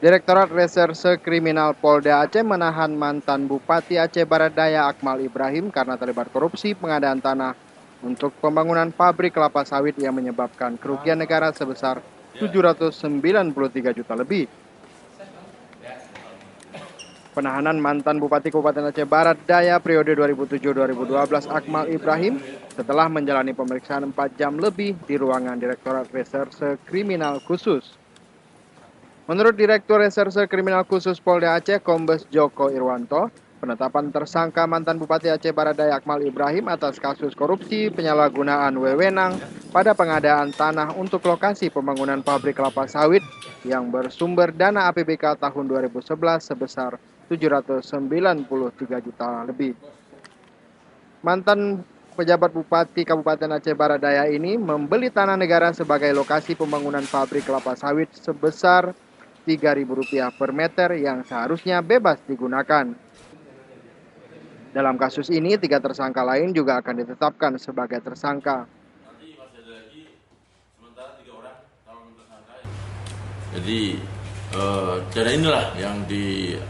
Direktorat Reserse Kriminal Polda Aceh menahan mantan Bupati Aceh Barat Daya Akmal Ibrahim karena terlibat korupsi pengadaan tanah untuk pembangunan pabrik kelapa sawit yang menyebabkan kerugian negara sebesar 793 juta lebih. Penahanan mantan Bupati Kabupaten Aceh Barat Daya periode 2007-2012 Akmal Ibrahim setelah menjalani pemeriksaan 4 jam lebih di ruangan Direktorat Reserse Kriminal Khusus. Menurut Direktur Reserse Kriminal Khusus Polda Aceh, Kombes Joko Irwanto, penetapan tersangka mantan Bupati Aceh Barat Daya Akmal Ibrahim atas kasus korupsi penyalahgunaan wewenang pada pengadaan tanah untuk lokasi pembangunan pabrik kelapa sawit yang bersumber dana APBK tahun 2011 sebesar 793 juta lebih. Mantan pejabat Bupati Kabupaten Aceh Barat Daya ini membeli tanah negara sebagai lokasi pembangunan pabrik kelapa sawit sebesar Rp3.000 per meter yang seharusnya bebas digunakan. Dalam kasus ini, 3 tersangka lain juga akan ditetapkan sebagai tersangka. Jadi dana inilah yang diambil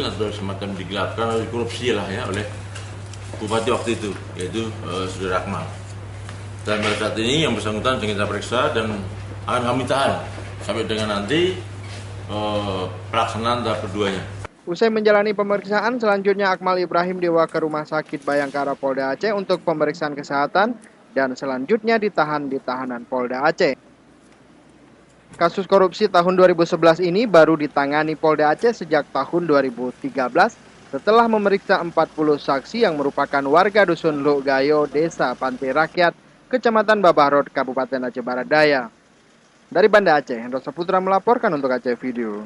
atau semacam digelapkan oleh korupsi lah ya oleh Bupati waktu itu, yaitu Saudara Akmal. Dan pada saat ini yang bersangkutan sedang kita periksa dan akan kami tahan sampai dengan nanti pelaksanaan tahap keduanya. Usai menjalani pemeriksaan, selanjutnya Akmal Ibrahim dibawa ke Rumah Sakit Bayangkara Polda Aceh untuk pemeriksaan kesehatan dan selanjutnya ditahan di tahanan Polda Aceh. Kasus korupsi tahun 2011 ini baru ditangani Polda Aceh sejak tahun 2013 setelah memeriksa 40 saksi yang merupakan warga Dusun Luk Gayo, Desa Pantai Rakyat, Kecamatan Babahrod, Kabupaten Aceh Barat Daya. Dari Banda Aceh, Hendro Saputra melaporkan untuk Aceh Video.